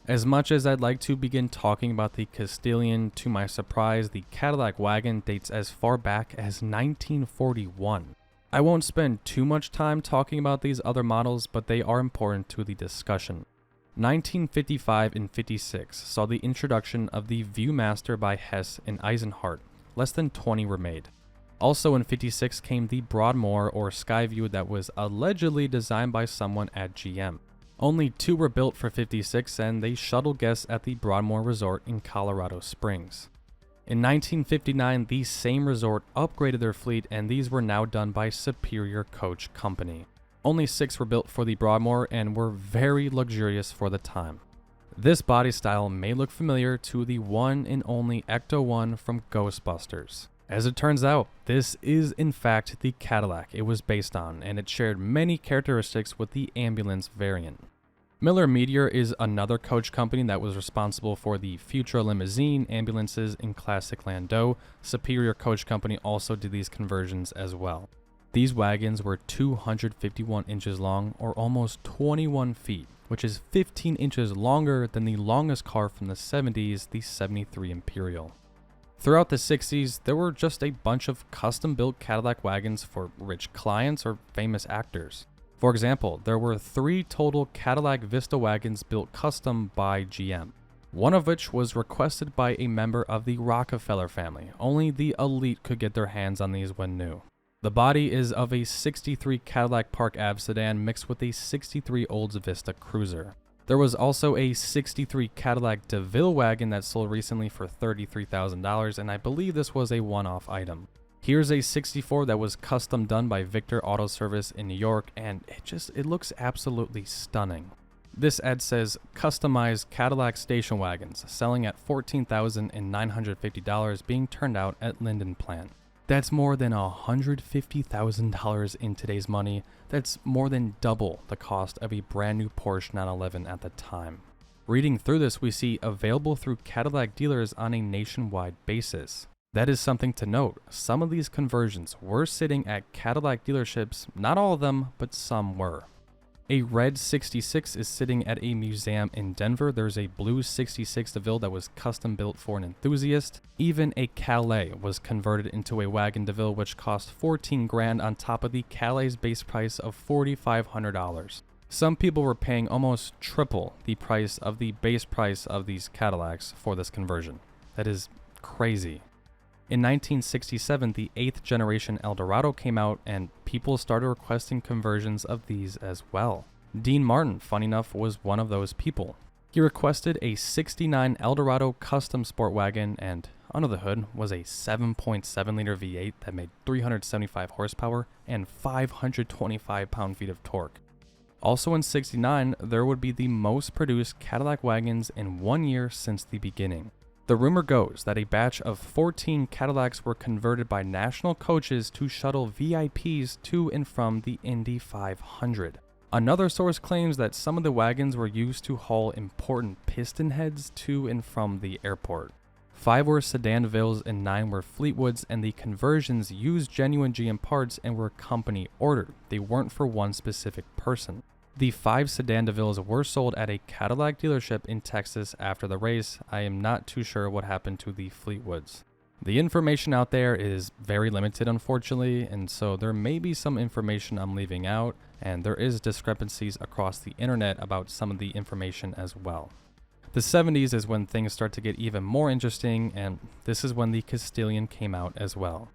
As much as I'd like to begin talking about the Castilian, to my surprise, the Cadillac Wagon dates as far back as 1941. I won't spend too much time talking about these other models, but they are important to the discussion. 1955 and 56 saw the introduction of the Viewmaster by Hess and Eisenhart. Less than 20 were made. Also in 56 came the Broadmoor or Skyview that was allegedly designed by someone at GM. Only 2 were built for 56 and they shuttled guests at the Broadmoor Resort in Colorado Springs. In 1959, the same resort upgraded their fleet and these were now done by Superior Coach Company. Only 6 were built for the Broadmoor and were very luxurious for the time. This body style may look familiar to the one and only Ecto-1 from Ghostbusters. As it turns out, this is in fact the Cadillac it was based on, and it shared many characteristics with the ambulance variant. Miller Meteor is another coach company that was responsible for the Futura limousine ambulances in classic Landau. Superior Coach Company also did these conversions as well. These wagons were 251 inches long, or almost 21 feet, which is 15 inches longer than the longest car from the 70s, the 73 Imperial. Throughout the 60s, there were just a bunch of custom-built Cadillac wagons for rich clients or famous actors. For example, there were 3 total Cadillac Vista wagons built custom by GM, one of which was requested by a member of the Rockefeller family. Only the elite could get their hands on these when new. The body is of a 63 Cadillac Park Ave sedan mixed with a 63 Olds Vista Cruiser. There was also a 63 Cadillac DeVille wagon that sold recently for $33,000, and I believe this was a one-off item. Here's a 64 that was custom done by Victor Auto Service in New York, and it looks absolutely stunning. This ad says, customized Cadillac station wagons, selling at $14,950, being turned out at Linden Plant. That's more than $150,000 in today's money. That's more than double the cost of a brand new Porsche 911 at the time. Reading through this, we see available through Cadillac dealers on a nationwide basis. That is something to note. Some of these conversions were sitting at Cadillac dealerships, not all of them, but some were. A red 66 is sitting at a museum in Denver. There's a blue 66 DeVille that was custom built for an enthusiast. Even a Calais was converted into a wagon DeVille, which cost $14,000 on top of the Calais's base price of $4,500. Some people were paying almost triple the price of the base price of these Cadillacs for this conversion. That is crazy. In 1967, the 8th generation Eldorado came out and people started requesting conversions of these as well. Dean Martin, funny enough, was one of those people. He requested a 69 Eldorado custom sport wagon, and under the hood was a 7.7 liter V8 that made 375 horsepower and 525 pound-feet of torque. Also in 69, there would be the most produced Cadillac wagons in 1 year since the beginning. The rumor goes that a batch of 14 Cadillacs were converted by national coaches to shuttle VIPs to and from the Indy 500. Another source claims that some of the wagons were used to haul important piston heads to and from the airport. 5 were sedan DeVilles and 9 were Fleetwoods, and the conversions used genuine GM parts and were company ordered. They weren't for one specific person. The 5 sedan DeVilles were sold at a Cadillac dealership in Texas after the race. I am not too sure what happened to the Fleetwoods. The information out there is very limited, unfortunately, and so there may be some information I'm leaving out, and there is discrepancies across the internet about some of the information as well. The 70s is when things start to get even more interesting, and this is when the Castilian came out as well.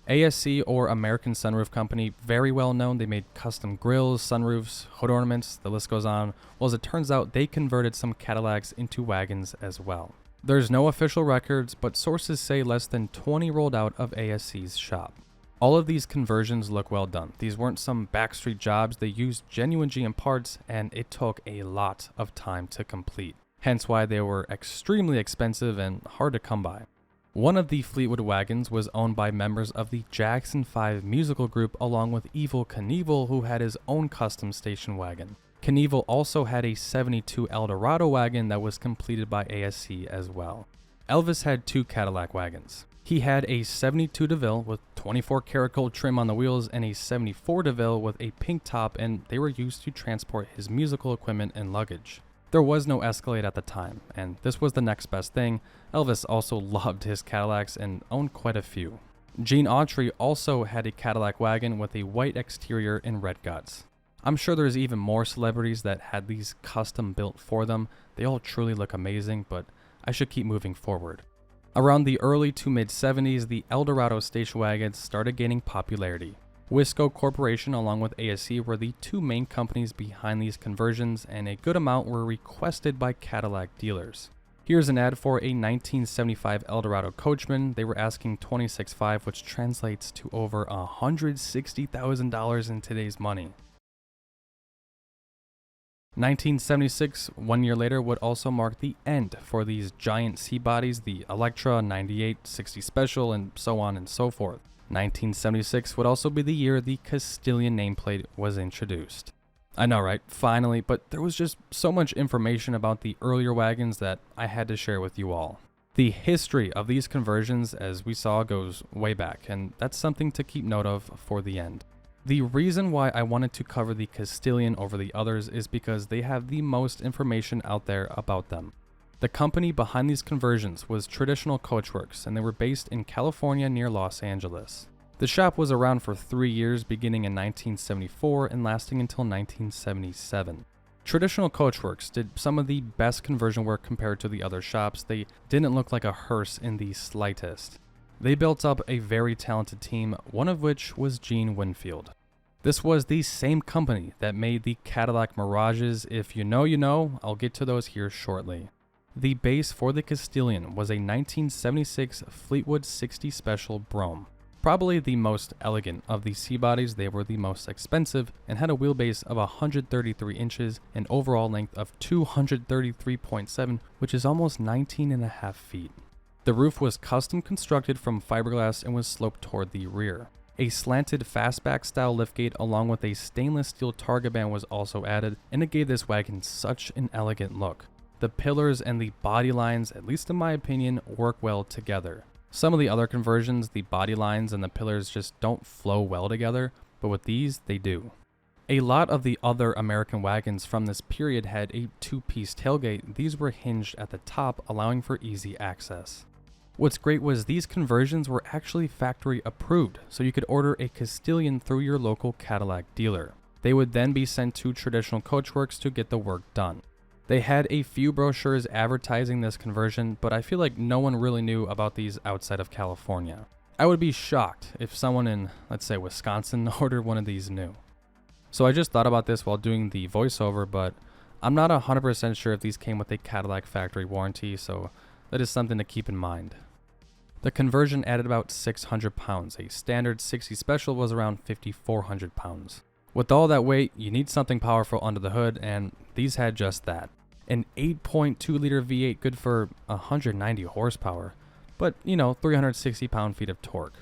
ASC, or American Sunroof Company, very well known. They made custom grills, sunroofs, hood ornaments, the list goes on. Well, as it turns out, they converted some Cadillacs into wagons as well. There's no official records, but sources say less than 20 rolled out of ASC's shop. All of these conversions look well done. These weren't some backstreet jobs. They used genuine GM parts, and it took a lot of time to complete. Hence why they were extremely expensive and hard to come by. One of the Fleetwood wagons was owned by members of the Jackson 5 musical group, along with Evel Knievel, who had his own custom station wagon. Knievel also had a 72 Eldorado wagon that was completed by ASC as well. Elvis had 2 Cadillac wagons. He had a 72 DeVille with 24 karat gold trim on the wheels and a 74 DeVille with a pink top, and they were used to transport his musical equipment and luggage. There was no Escalade at the time, and this was the next best thing. Elvis also loved his Cadillacs and owned quite a few. Gene Autry also had a Cadillac wagon with a white exterior and red guts. I'm sure there's even more celebrities that had these custom built for them. They all truly look amazing, but I should keep moving forward. Around the early to mid 70s, the Eldorado station wagons started gaining popularity. Wisco Corporation along with ASC were the two main companies behind these conversions, and a good amount were requested by Cadillac dealers. Here's an ad for a 1975 Eldorado Coachman. They were asking $26,500, which translates to over $160,000 in today's money. 1976, 1 year later, would also mark the end for these giant C-bodies, the Electra, 98, 60 Special, and so on and so forth. 1976 would also be the year the Castilian nameplate was introduced. I know, right? Finally, but there was just so much information about the earlier wagons that I had to share with you all. The history of these conversions, as we saw, goes way back, and that's something to keep note of for the end. The reason why I wanted to cover the Castilian over the others is because they have the most information out there about them. The company behind these conversions was Traditional Coachworks, and they were based in California near Los Angeles. The shop was around for 3 years, beginning in 1974 and lasting until 1977. Traditional Coachworks did some of the best conversion work compared to the other shops. They didn't look like a hearse in the slightest. They built up a very talented team, one of which was Gene Winfield. This was the same company that made the Cadillac Mirages. If you know, you know. I'll get to those here shortly. The base for the Castilian was a 1976 Fleetwood 60 Special Brougham. Probably the most elegant of the C-bodies. They were the most expensive and had a wheelbase of 133 inches and overall length of 233.7, which is almost 19.5 feet. The roof was custom constructed from fiberglass and was sloped toward the rear. A slanted fastback style liftgate along with a stainless steel targa band was also added, and it gave this wagon such an elegant look. The pillars and the body lines, at least in my opinion, work well together. Some of the other conversions, the body lines and the pillars just don't flow well together, but with these, they do. A lot of the other American wagons from this period had a two-piece tailgate. These were hinged at the top, allowing for easy access. What's great was these conversions were actually factory approved, so you could order a Castilian through your local Cadillac dealer. They would then be sent to Traditional Coachworks to get the work done. They had a few brochures advertising this conversion, but I feel like no one really knew about these outside of California. I would be shocked if someone in, let's say, Wisconsin ordered one of these new. So I just thought about this while doing the voiceover, but I'm not 100% sure if these came with a Cadillac factory warranty, so that is something to keep in mind. The conversion added about 600 pounds. A standard 60 Special was around 5,400 pounds. With all that weight, you need something powerful under the hood, and these had just that. An 8.2 liter V8 good for 190 horsepower, but 360 pound-feet of torque.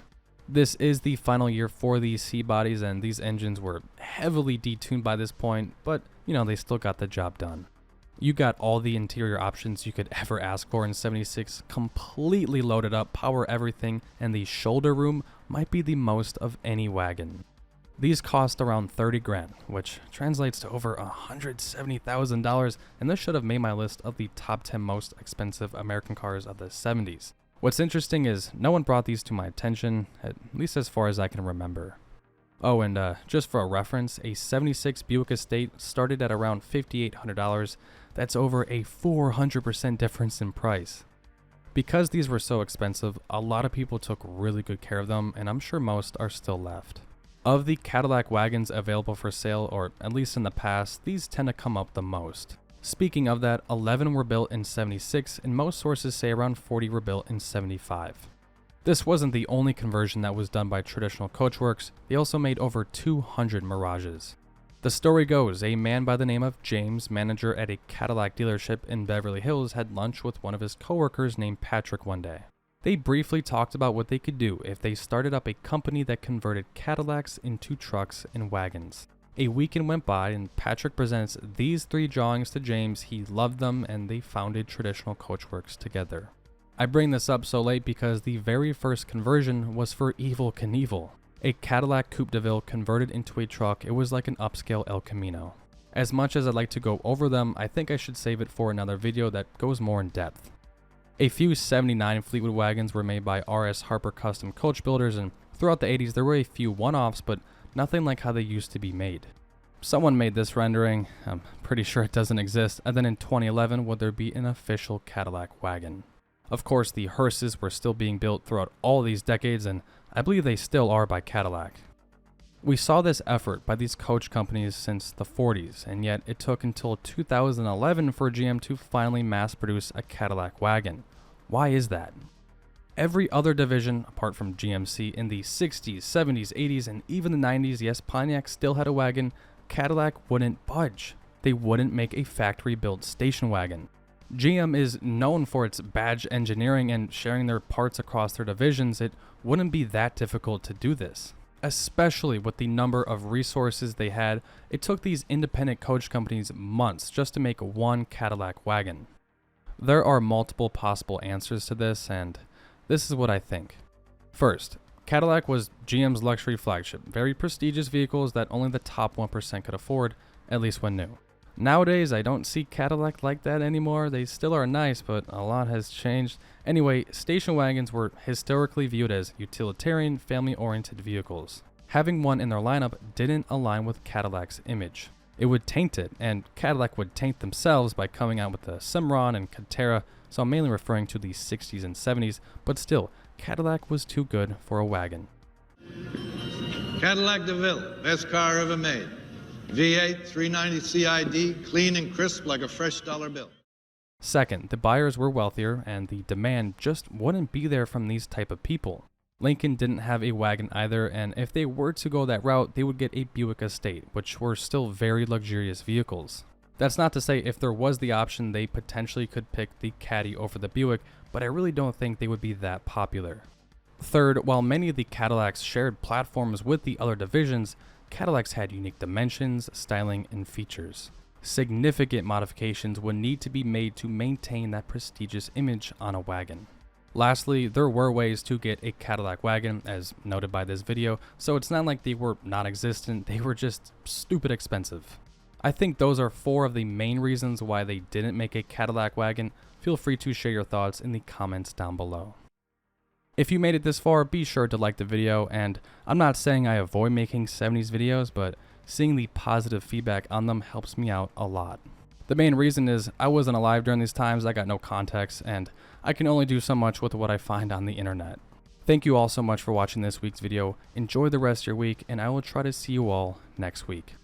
This is the final year for these C-bodies, and these engines were heavily detuned by this point, but they still got the job done. You got all the interior options you could ever ask for in 76, completely loaded up, power everything, and the shoulder room might be the most of any wagon. These cost around $30,000, which translates to over $170,000, and this should have made my list of the top 10 most expensive American cars of the 70s. What's interesting is no one brought these to my attention, at least as far as I can remember. Oh, and just for a reference, a 76 Buick Estate started at around $5,800. That's over a 400% difference in price. Because these were so expensive, a lot of people took really good care of them, and I'm sure most are still left. Of the Cadillac wagons available for sale, or at least in the past, these tend to come up the most. Speaking of that, 11 were built in 76, and most sources say around 40 were built in 75. This wasn't the only conversion that was done by Traditional Coachworks. They also made over 200 Mirages. The story goes, a man by the name of James, manager at a Cadillac dealership in Beverly Hills, had lunch with one of his coworkers named Patrick one day. They briefly talked about what they could do if they started up a company that converted Cadillacs into trucks and wagons. A weekend went by and Patrick presents these 3 drawings to James. He loved them and they founded Traditional Coachworks together. I bring this up so late because the very first conversion was for Evel Knievel, a Cadillac Coupe de Ville converted into a truck. It was like an upscale El Camino. As much as I'd like to go over them, I think I should save it for another video that goes more in depth. A few 79 Fleetwood wagons were made by R.S. Harper Custom Coach Builders, and throughout the 80s there were a few one-offs, but nothing like how they used to be made. Someone made this rendering, I'm pretty sure it doesn't exist, and then in 2011 would there be an official Cadillac wagon. Of course, the hearses were still being built throughout all these decades, and I believe they still are by Cadillac. We saw this effort by these coach companies since the 40s, and yet it took until 2011 for GM to finally mass produce a Cadillac wagon. Why is that? Every other division, apart from GMC, in the 60s, 70s, 80s, and even the 90s, yes, Pontiac still had a wagon, Cadillac wouldn't budge. They wouldn't make a factory-built station wagon. GM is known for its badge engineering and sharing their parts across their divisions. It wouldn't be that difficult to do this. Especially with the number of resources they had, it took these independent coach companies months just to make one Cadillac wagon. There are multiple possible answers to this, and this is what I think. First, Cadillac was GM's luxury flagship, very prestigious vehicles that only the top 1% could afford, at least when new. Nowadays, I don't see Cadillac like that anymore. They still are nice, but a lot has changed. Anyway, station wagons were historically viewed as utilitarian, family-oriented vehicles. Having one in their lineup didn't align with Cadillac's image. It would taint it, and Cadillac would taint themselves by coming out with the Cimarron and Catera, so I'm mainly referring to the 60s and 70s, but still, Cadillac was too good for a wagon. Cadillac DeVille, best car ever made. V8, 390 CID, clean and crisp like a fresh dollar bill. Second, the buyers were wealthier and the demand just wouldn't be there from these type of people. Lincoln didn't have a wagon either, and if they were to go that route, they would get a Buick Estate, which were still very luxurious vehicles. That's not to say if there was the option, they potentially could pick the Caddy over the Buick, but I really don't think they would be that popular. Third, while many of the Cadillacs shared platforms with the other divisions, Cadillacs had unique dimensions, styling, and features. Significant modifications would need to be made to maintain that prestigious image on a wagon. Lastly, there were ways to get a Cadillac wagon, as noted by this video, so it's not like they were non-existent, they were just stupid expensive. I think those are 4 of the main reasons why they didn't make a Cadillac wagon. Feel free to share your thoughts in the comments down below. If you made it this far, be sure to like the video, and I'm not saying I avoid making 70s videos, but seeing the positive feedback on them helps me out a lot. The main reason is I wasn't alive during these times, I got no context, and I can only do so much with what I find on the internet. Thank you all so much for watching this week's video, enjoy the rest of your week, and I will try to see you all next week.